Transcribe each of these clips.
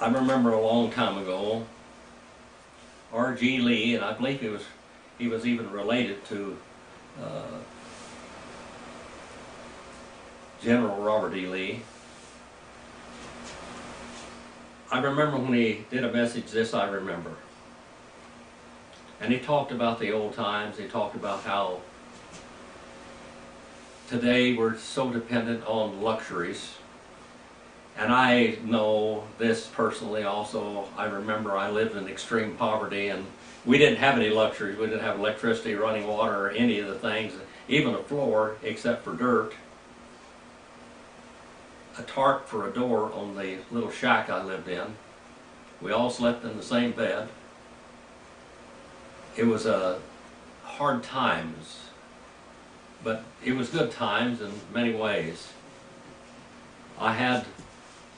I remember a long time ago, R.G. Lee, and I believe he was even related to General Robert E. Lee. I remember when he did a message, This I Remember. And he talked about the old times. He talked about how today we're so dependent on luxuries. And I know this personally also. I remember I lived in extreme poverty and we didn't have any luxuries. We didn't have electricity, running water, or any of the things, even a floor except for dirt. A tarp for a door on the little shack I lived in. We all slept in the same bed. It was hard times, but it was good times in many ways. I had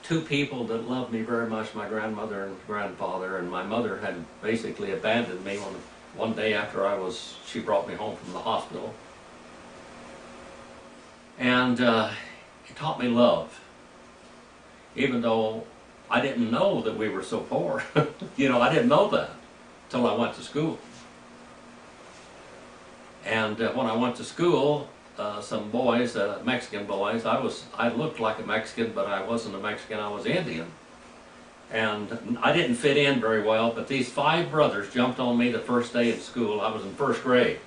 two people that loved me very much, my grandmother and grandfather, and my mother had basically abandoned me one day after she brought me home from the hospital. And it taught me love, even though I didn't know that we were so poor. You know, I didn't know that until I went to school. And when I went to school, some boys, Mexican boys, I looked like a Mexican, but I wasn't a Mexican, I was Indian. And I didn't fit in very well, but these 5 brothers jumped on me the first day in school. I was in 1st grade.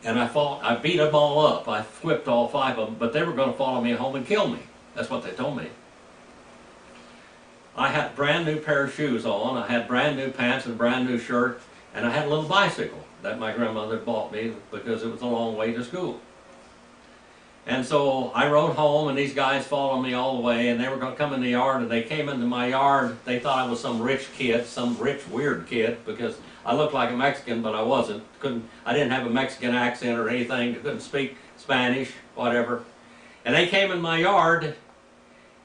And I beat them all up. I whipped all 5 of them, but they were going to follow me home and kill me. That's what they told me. I had a brand new pair of shoes on, I had brand new pants and a brand new shirt, and I had a little bicycle that my grandmother bought me because it was a long way to school. And so I rode home and these guys followed me all the way, and they were going to come in the yard, and they came into my yard. They thought I was some rich kid, some rich weird kid, because I looked like a Mexican, but I wasn't. I didn't have a Mexican accent or anything. I couldn't speak Spanish, whatever. And they came in my yard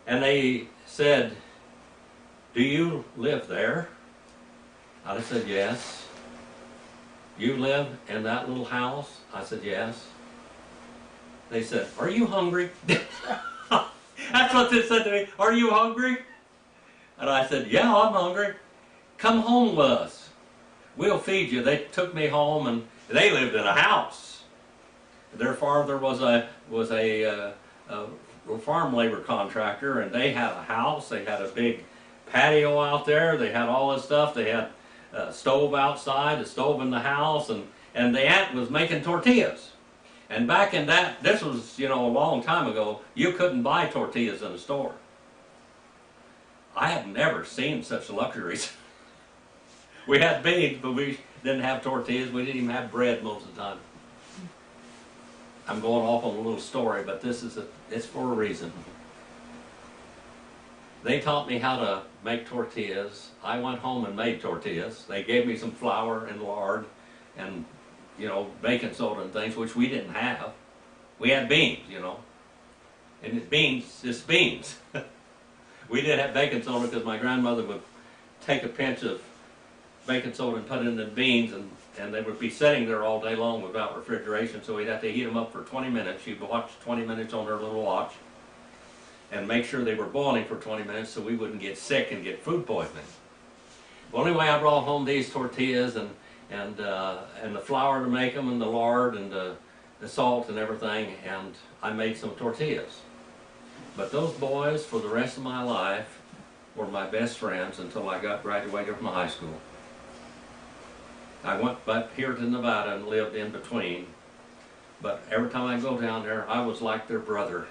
and they said, "Do you live there?" I said, "Yes." "You live in that little house?" I said, "Yes." They said, "Are you hungry?" That's what they said to me. "Are you hungry?" And I said, "Yeah, I'm hungry. Come home with us. We'll feed you." They took me home, and they lived in a house. Their father was a farm labor contractor, and they had a house. They had a big patio out there. They had all this stuff. They had a stove outside, a stove in the house, and the aunt was making tortillas. And back in this was, you know, a long time ago, you couldn't buy tortillas in a store. I had never seen such luxuries. We had beans, but we didn't have tortillas. We didn't even have bread most of the time. I'm going off on a little story, but it's for a reason. They taught me how to make tortillas. I went home and made tortillas. They gave me some flour and lard and, you know, baking soda and things, which we didn't have. We had beans, you know. And it's beans. We did have baking soda because my grandmother would take a pinch of baking soda and put it in the beans, and they would be sitting there all day long without refrigeration, so we'd have to heat them up for 20 minutes. She'd watch 20 minutes on her little watch and make sure they were boiling for 20 minutes so we wouldn't get sick and get food poisoning. Well, anyway, I brought home these tortillas and the flour to make them, and the lard and the salt and everything, and I made some tortillas. But those boys, for the rest of my life, were my best friends until I graduated from high school. I went back here to Nevada and lived in between, but every time I go down there, I was like their brother.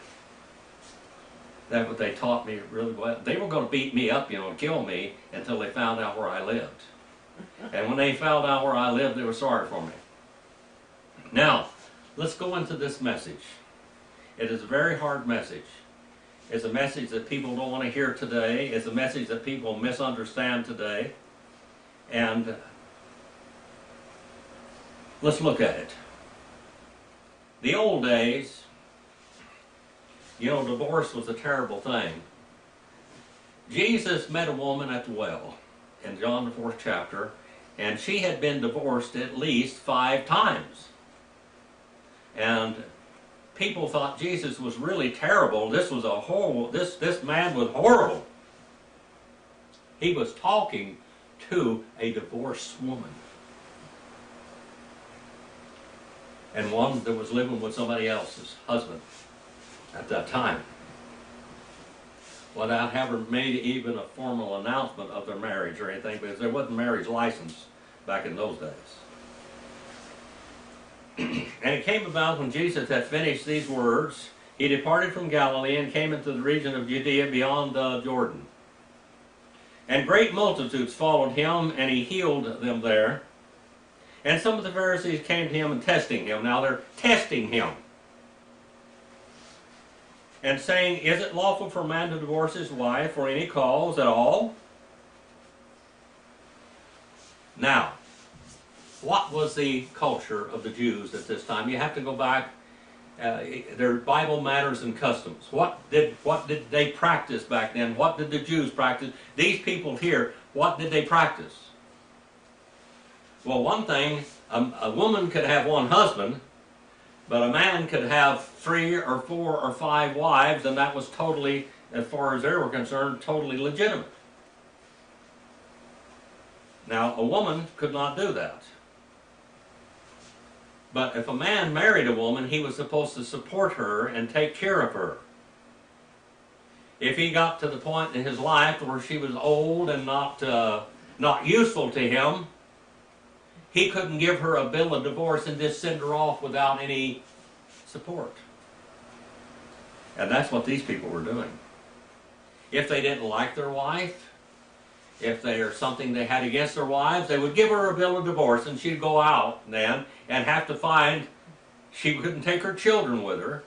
That's what they taught me really well. They were going to beat me up, you know, and kill me until they found out where I lived. And when they found out where I lived, they were sorry for me. Now, let's go into this message. It is a very hard message. It's a message that people don't want to hear today. It's a message that people misunderstand today. And let's look at it. The old days, you know, divorce was a terrible thing. Jesus met a woman at the well in John the 4th chapter, and she had been divorced at least 5 times. And people thought Jesus was really terrible. This was a horrible, this man was horrible. He was talking to a divorced woman. And one that was living with somebody else's husband at that time, without having made even a formal announcement of their marriage or anything, because there wasn't marriage license back in those days. And it came about when Jesus had finished these words, he departed from Galilee and came into the region of Judea beyond Jordan. And great multitudes followed him, and he healed them there. And some of the Pharisees came to him and testing him. Now they're testing him. And saying, is it lawful for a man to divorce his wife for any cause at all? Now, what was the culture of the Jews at this time? You have to go back, their Bible manners and customs. What did they practice back then? What did the Jews practice? These people here, what did they practice? Well, one thing, a woman could have one husband, but a man could have 3 or 4 or 5 wives, and that was totally, as far as they were concerned, totally legitimate. Now, a woman could not do that. But if a man married a woman, he was supposed to support her and take care of her. If he got to the point in his life where she was old and not useful to him, he couldn't give her a bill of divorce and just send her off without any support. And that's what these people were doing. If they didn't like their wife, if there's something they had against their wives, they would give her a bill of divorce, and she'd go out then and have to find, she couldn't take her children with her.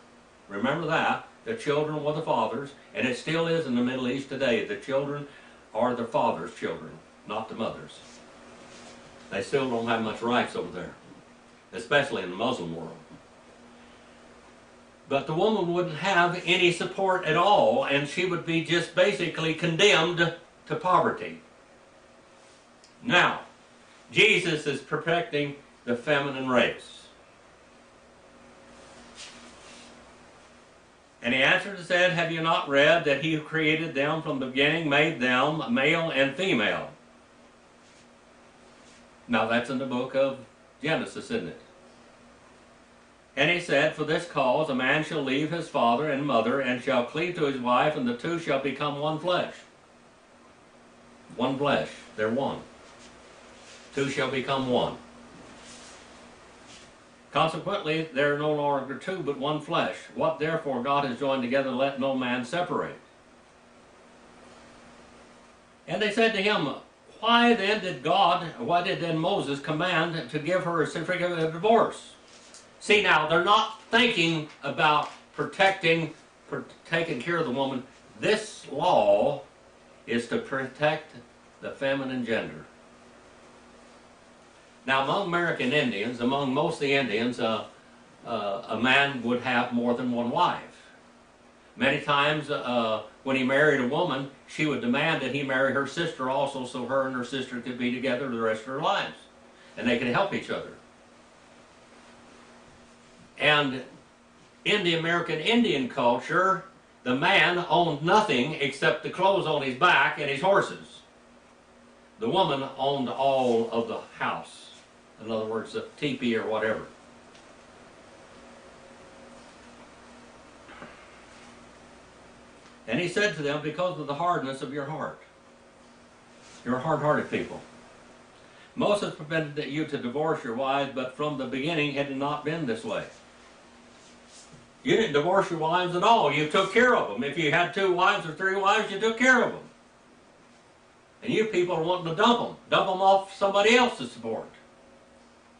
Remember that. The children were the fathers, and it still is in the Middle East today. The children are the father's children, not the mother's. They still don't have much rights over there, especially in the Muslim world. But the woman wouldn't have any support at all, and she would be just basically condemned to poverty. Now, Jesus is protecting the feminine race. And he answered and said, have you not read that he who created them from the beginning made them male and female? Now that's in the book of Genesis, isn't it? And he said, for this cause a man shall leave his father and mother, and shall cleave to his wife, and the two shall become one flesh. One flesh, they're one. Two shall become one. Consequently, they're no longer two, but one flesh. What therefore God has joined together, let no man separate. And they said to him, why did then Moses command to give her a certificate of divorce? See now, they're not thinking about taking care of the woman. This law is to protect the feminine gender. Now, among American Indians, among most of the Indians, a man would have more than one wife. Many times, when he married a woman, she would demand that he marry her sister also, so her and her sister could be together the rest of their lives, and they could help each other. And in the American Indian culture, the man owned nothing except the clothes on his back and his horses. The woman owned all of the house. In other words, the teepee or whatever. And he said to them, because of the hardness of your heart. You're hard-hearted people. Moses permitted you to divorce your wives, but from the beginning it had not been this way. You didn't divorce your wives at all. You took care of them. If you had 2 wives or 3 wives, you took care of them. And you people are wanting to dump them off somebody else's support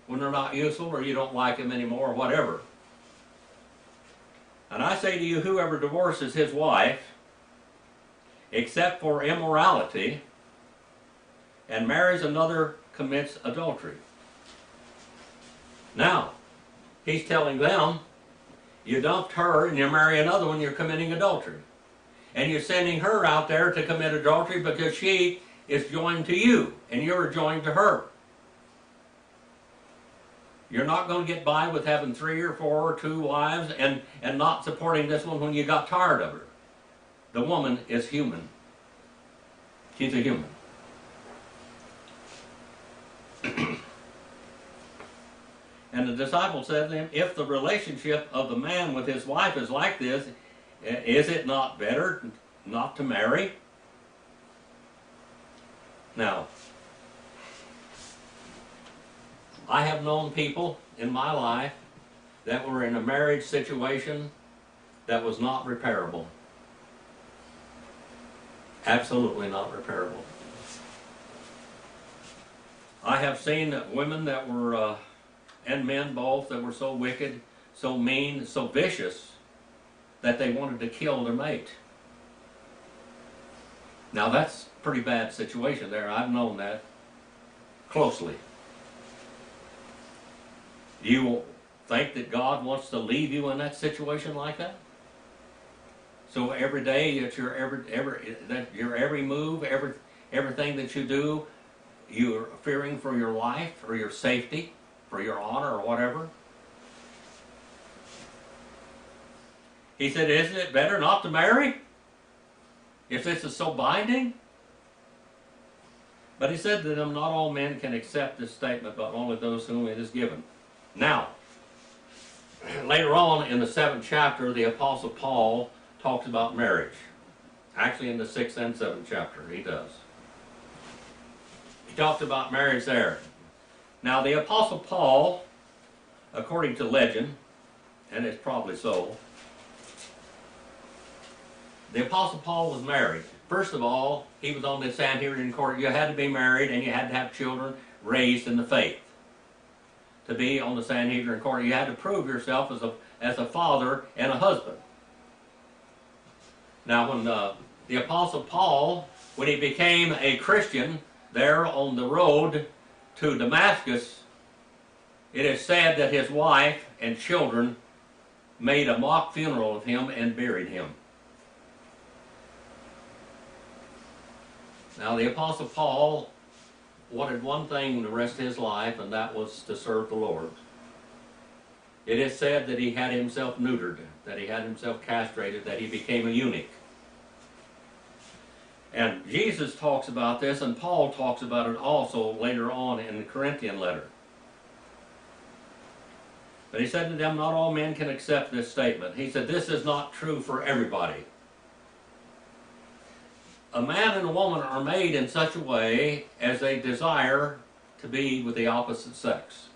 when they're not useful or you don't like them anymore or whatever. And I say to you, whoever divorces his wife, except for immorality, and marries another, commits adultery. Now, he's telling them, you dumped her and you marry another one, you're committing adultery. And you're sending her out there to commit adultery because she is joined to you and you're joined to her. You're not going to get by with having 3 or 4 or 2 wives and not supporting this one when you got tired of her. The woman is human. She's a human. And the disciple said to him, if the relationship of the man with his wife is like this, is it not better not to marry? Now, I have known people in my life that were in a marriage situation that was not repairable. Absolutely not repairable. I have seen women that were, and men both, that were so wicked, so mean, so vicious, that they wanted to kill their mate. Now that's a pretty bad situation there. I've known that closely. Do you think that God wants to leave you in that situation like that? So every day that your every move, everything that you do, you're fearing for your life or your safety, for your honor or whatever. He said, isn't it better not to marry? If this is so binding? But he said to them, not all men can accept this statement, but only those whom it is given. Now, later on in the 7th chapter, the Apostle Paul talks about marriage. Actually, in the 6th and 7th chapter, he does. He talked about marriage there. Now, the Apostle Paul, according to legend, and it's probably so, the Apostle Paul was married. First of all, he was on the Sanhedrin court. You had to be married and you had to have children raised in the faith. To be on the Sanhedrin court, you had to prove yourself as a father and a husband. Now, when the Apostle Paul, when he became a Christian there on the road to Damascus, it is said that his wife and children made a mock funeral of him and buried him. Now, the Apostle Paul wanted one thing the rest of his life, and that was to serve the Lord. It is said that he had himself neutered, that he had himself castrated, that he became a eunuch. And Jesus talks about this, and Paul talks about it also later on in the Corinthian letter. But he said to them, not all men can accept this statement. He said, this is not true for everybody. A man and a woman are made in such a way as they desire to be with the opposite sex.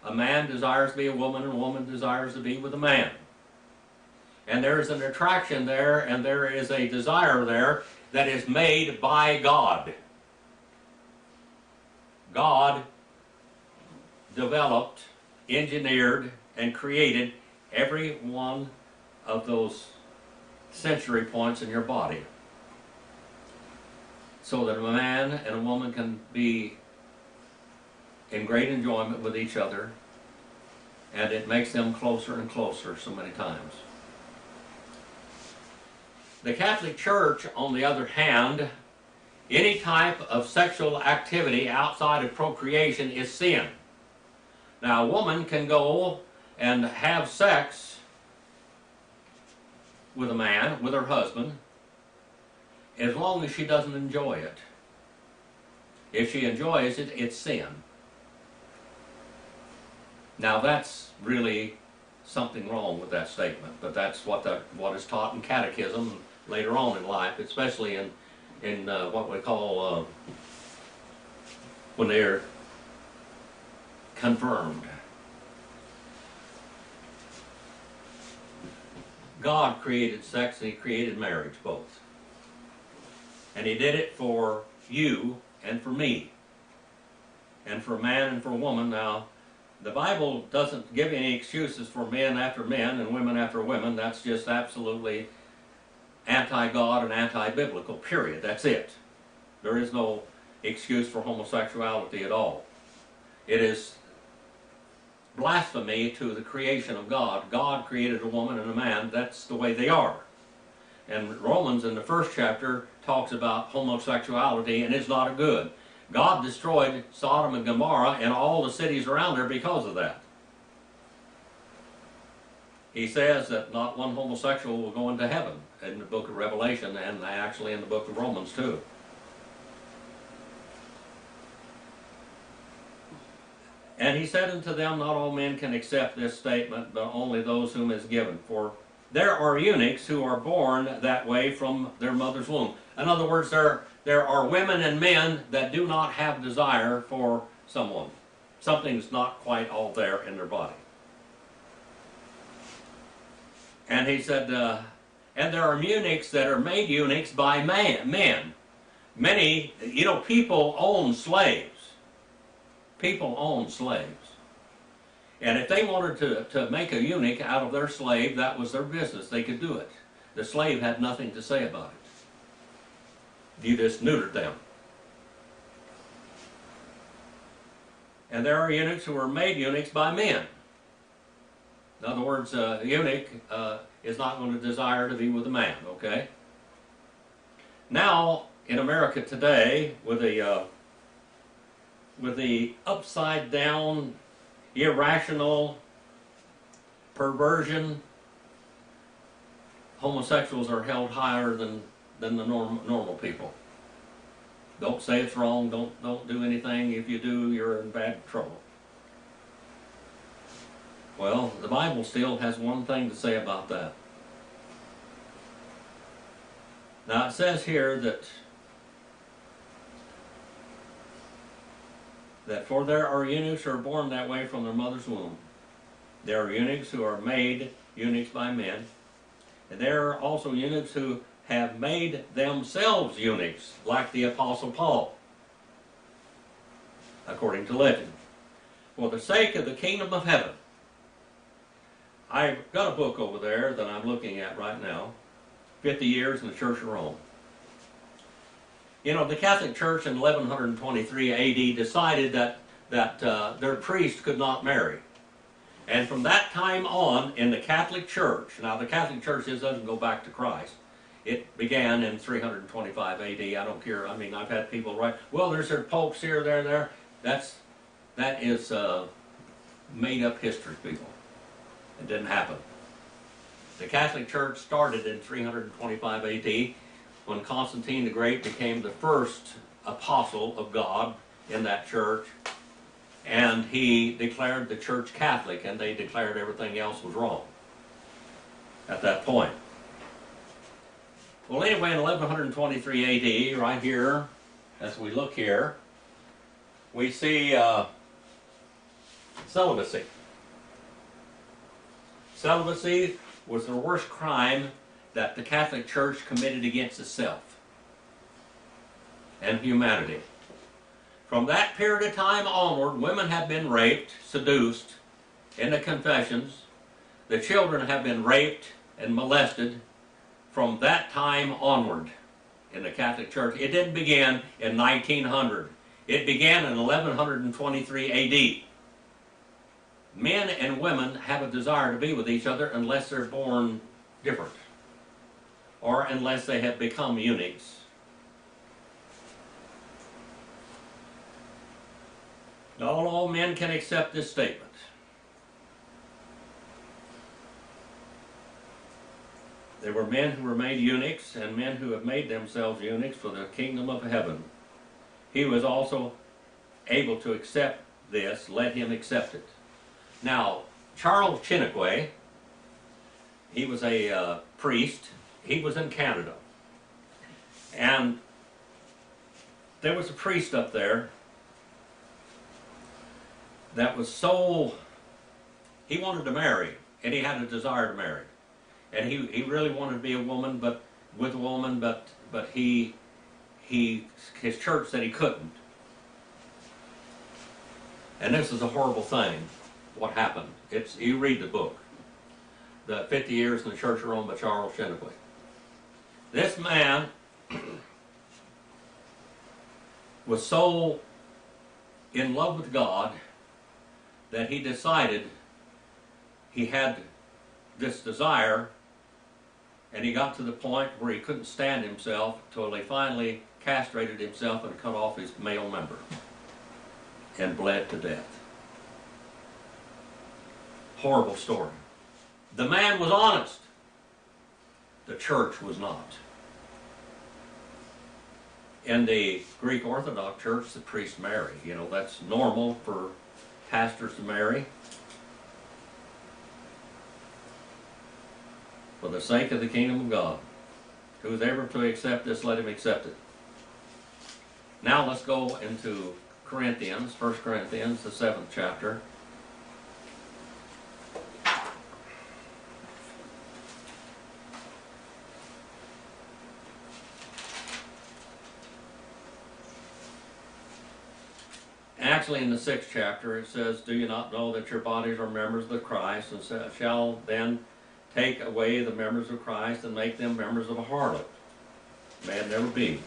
A man desires to be a woman, and a woman desires to be with a man. And there is an attraction there, and there is a desire there that is made by God. God developed, engineered, and created every one of those sensory points in your body, so that a man and a woman can be in great enjoyment with each other, and it makes them closer and closer so many times. The Catholic Church, on the other hand, any type of sexual activity outside of procreation is sin. Now, a woman can go and have sex with a man, with her husband, as long as she doesn't enjoy it. If she enjoys it, it's sin. Now that's really something wrong with that statement, but that's what is taught in catechism later on in life, especially in what we call when they're confirmed. God created sex and he created marriage both. And he did it for you and for me, and for a man and for a woman. Now, the Bible doesn't give any excuses for men after men and women after women. That's just absolutely anti-God and anti-biblical, period. That's it. There is no excuse for homosexuality at all. It is blasphemy to the creation of God. God created a woman and a man. That's the way they are. And Romans in the 1st chapter talks about homosexuality, and it's not good. God destroyed Sodom and Gomorrah and all the cities around there because of that. He says that not one homosexual will go into heaven in the book of Revelation, and actually in the book of Romans too. And he said unto them, not all men can accept this statement, but only those whom is given. For there are eunuchs who are born that way from their mother's womb. In other words, there are women and men that do not have desire for someone. Something's not quite all there in their body. And he said, and there are eunuchs that are made eunuchs by men. Many, people own slaves. People own slaves. And if they wanted to make a eunuch out of their slave, that was their business. They could do it. The slave had nothing to say about it. You just neutered them. And there are eunuchs who are made eunuchs by men. In other words, a eunuch is not going to desire to be with a man, okay? Now, in America today, with the upside down, irrational perversion, homosexuals are held higher than the normal people. Don't say it's wrong, don't do anything. If you do, you're in bad trouble. Well, the Bible still has one thing to say about that. Now it says here that for there are eunuchs who are born that way from their mother's womb. There are eunuchs who are made eunuchs by men. And there are also eunuchs who have made themselves eunuchs, like the Apostle Paul, according to legend, for the sake of the kingdom of heaven. I've got a book over there that I'm looking at right now, 50 Years in the Church of Rome. The Catholic Church in 1123 AD decided that their priest could not marry. And from that time on, in the Catholic Church, now the Catholic Church doesn't go back to Christ. It began in 325 AD. I don't care. I mean, I've had people write, well, there's their popes here, there. That is made up history, people. It didn't happen. The Catholic Church started in 325 AD when Constantine the Great became the first apostle of God in that church, and he declared the church Catholic, and they declared everything else was wrong at that point. Well, anyway, in 1123 AD, right here, as we look here, we see celibacy. Celibacy was the worst crime that the Catholic Church committed against itself and humanity. From that period of time onward, women have been raped, seduced in the confessions. The children have been raped and molested from that time onward in the Catholic Church. It didn't begin in 1900. It began in 1123 AD. Men and women have a desire to be with each other unless they're born different or unless they have become eunuchs. Not all men can accept this statement. There were men who were made eunuchs and men who have made themselves eunuchs for the kingdom of heaven. He was also able to accept this. Let him accept it. Now, Charles Chiniquy, he was a priest. He was in Canada. And there was a priest up there that was he wanted to marry, and he had a desire to marry. And he really wanted to be a woman, but his church said he couldn't. And this is a horrible thing, what happened. You read the book, The 50 Years in the Church of Rome by Charles Chiniquy. This man was so in love with God that he decided he had this desire, and he got to the point where he couldn't stand himself till he finally castrated himself and cut off his male member and bled to death. Horrible story. The man was honest. The church was not. In the Greek Orthodox Church, the priests marry. That's normal for pastors to marry. For the sake of the kingdom of God. Who is ever to accept this, let him accept it. Now let's go into Corinthians, 1 Corinthians, the 7th chapter. Actually, in the 6th chapter, it says, do you not know that your bodies are members of the Christ, and shall then take away the members of Christ and make them members of a harlot? May it never be.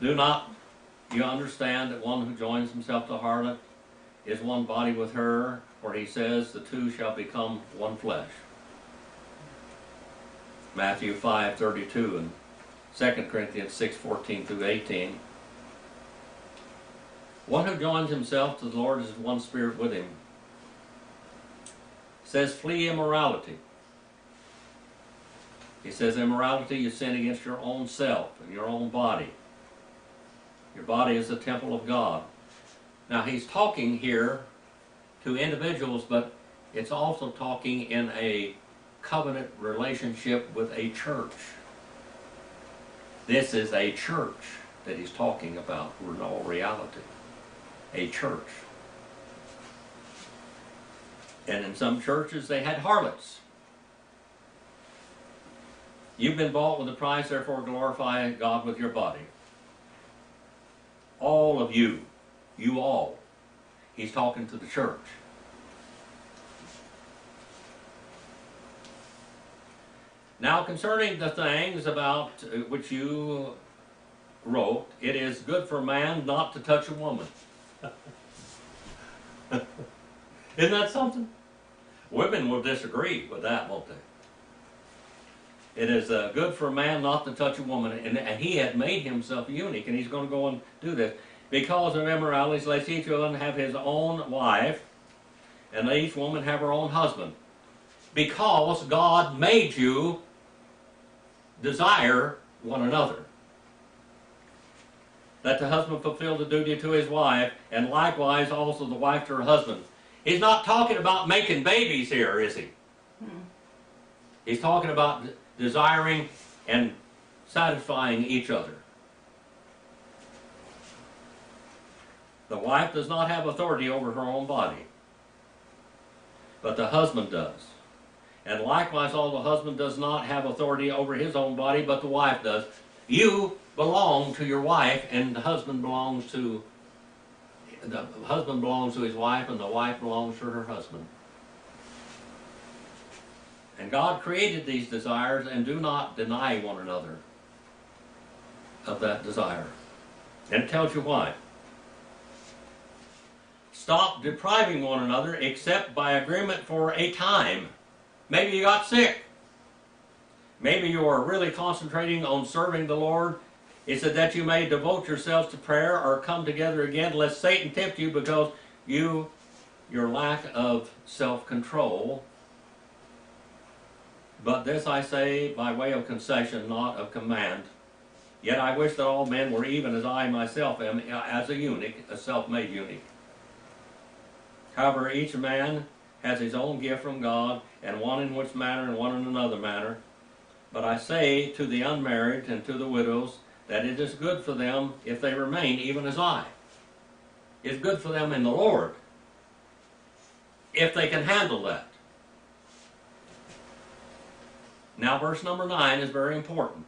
Do not you understand that one who joins himself to a harlot is one body with her? For he says, the two shall become one flesh. Matthew 5:32 and 2 Corinthians 6:14 through 18. One who joins himself to the Lord is one spirit with him. It says, flee immorality. He says, immorality, you sin against your own self and your own body. Your body is the temple of God. Now he's talking here to individuals, but it's also talking in a covenant relationship with a church. This is a church that he's talking about in all reality. A church. And in some churches they had harlots. You've been bought with a price, therefore glorify God with your body. All of you. You all. He's talking to the church. Now concerning the things about which you wrote, it is good for a man not to touch a woman. Isn't that something? Women will disagree with that, won't they? It is good for a man not to touch a woman, and he had made himself unique, and he's going to go and do this. Because of immoralities, let each one have his own wife, and let each woman have her own husband. Because God made you desire one another. Let the husband fulfill the duty to his wife, and likewise also the wife to her husband. He's not talking about making babies here, is he? He's talking about desiring and satisfying each other. The wife does not have authority over her own body, but the husband does. And likewise, the husband does not have authority over his own body, but the wife does. You belong to your wife, and the husband belongs to his wife, and the wife belongs to her husband. And God created these desires, and do not deny one another of that desire. And it tells you why. Stop depriving one another except by agreement for a time. Maybe you got sick. Maybe you are really concentrating on serving the Lord. It said that you may devote yourselves to prayer or come together again, lest Satan tempt you because your lack of self-control. But this I say by way of concession, not of command. Yet I wish that all men were even as I myself am, as a eunuch, a self-made eunuch. However, each man has his own gift from God, and one in which manner and one in another manner. But I say to the unmarried and to the widows that it is good for them if they remain even as I. It's good for them in the Lord if they can handle that. Now verse number 9 is very important.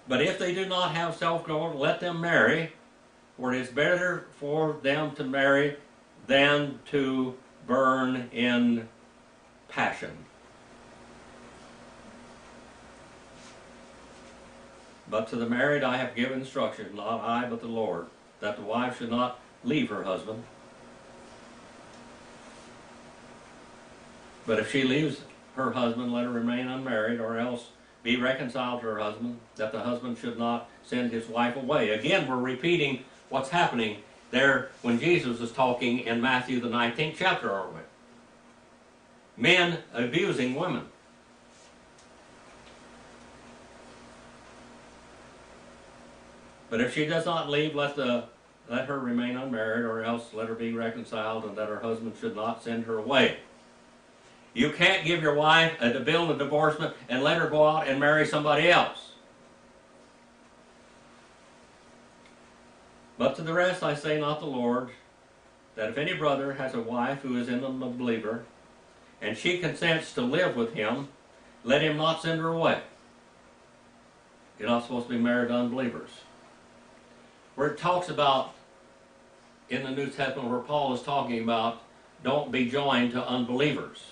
But if they do not have self-control, let them marry, for it is better for them to marry than to burn in passion. But to the married I have given instruction, not I but the Lord, that the wife should not leave her husband. But if she leaves her husband, let her remain unmarried, or else be reconciled to her husband, that the husband should not send his wife away. Again, we're repeating what's happening there when Jesus is talking in Matthew the 19th chapter, aren't we? Men abusing women. But if she does not leave, let the let her remain unmarried, or else let her be reconciled, and that her husband should not send her away. You can't give your wife a bill of divorcement and let her go out and marry somebody else. But to the rest I say not the Lord, that if any brother has a wife who is in a believer, and she consents to live with him, let him not send her away. You're not supposed to be married to unbelievers. Where it talks about, in the New Testament, where Paul is talking about, don't be joined to unbelievers.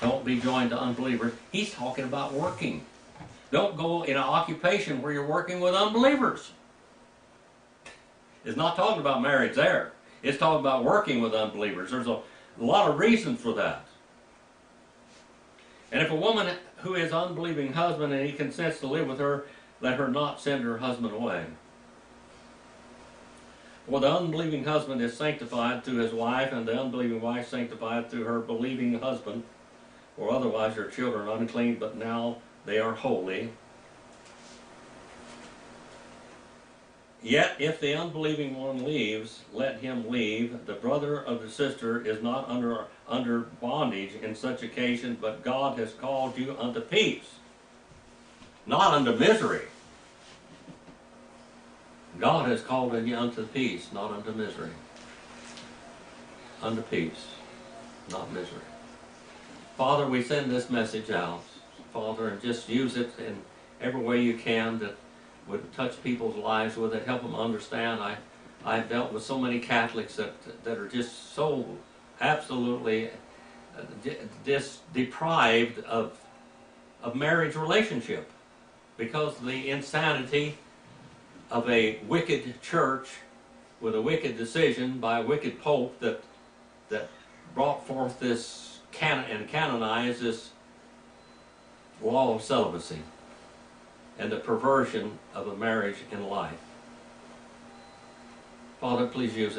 Don't be joined to unbelievers. He's talking about working. Don't go in an occupation where you're working with unbelievers. It's not talking about marriage there. It's talking about working with unbelievers. There's a lot of reasons for that. And if a woman who is unbelieving husband and he consents to live with her, let her not send her husband away. For the unbelieving husband is sanctified through his wife, and the unbelieving wife sanctified through her believing husband. For otherwise your children are unclean, but now they are holy. Yet if the unbelieving one leaves, let him leave. The brother of the sister is not under bondage in such occasion, but God has called you unto peace, not unto misery. God has called you unto peace, not unto misery. Unto peace, not misery. Father, we send this message out, Father, and just use it in every way you can that would touch people's lives with it, help them understand. I've dealt with so many Catholics that are just so absolutely deprived of marriage relationship because of the insanity of a wicked church with a wicked decision by a wicked pope that brought forth this and canonized this law of celibacy and the perversion of a marriage in life. Father, please use it.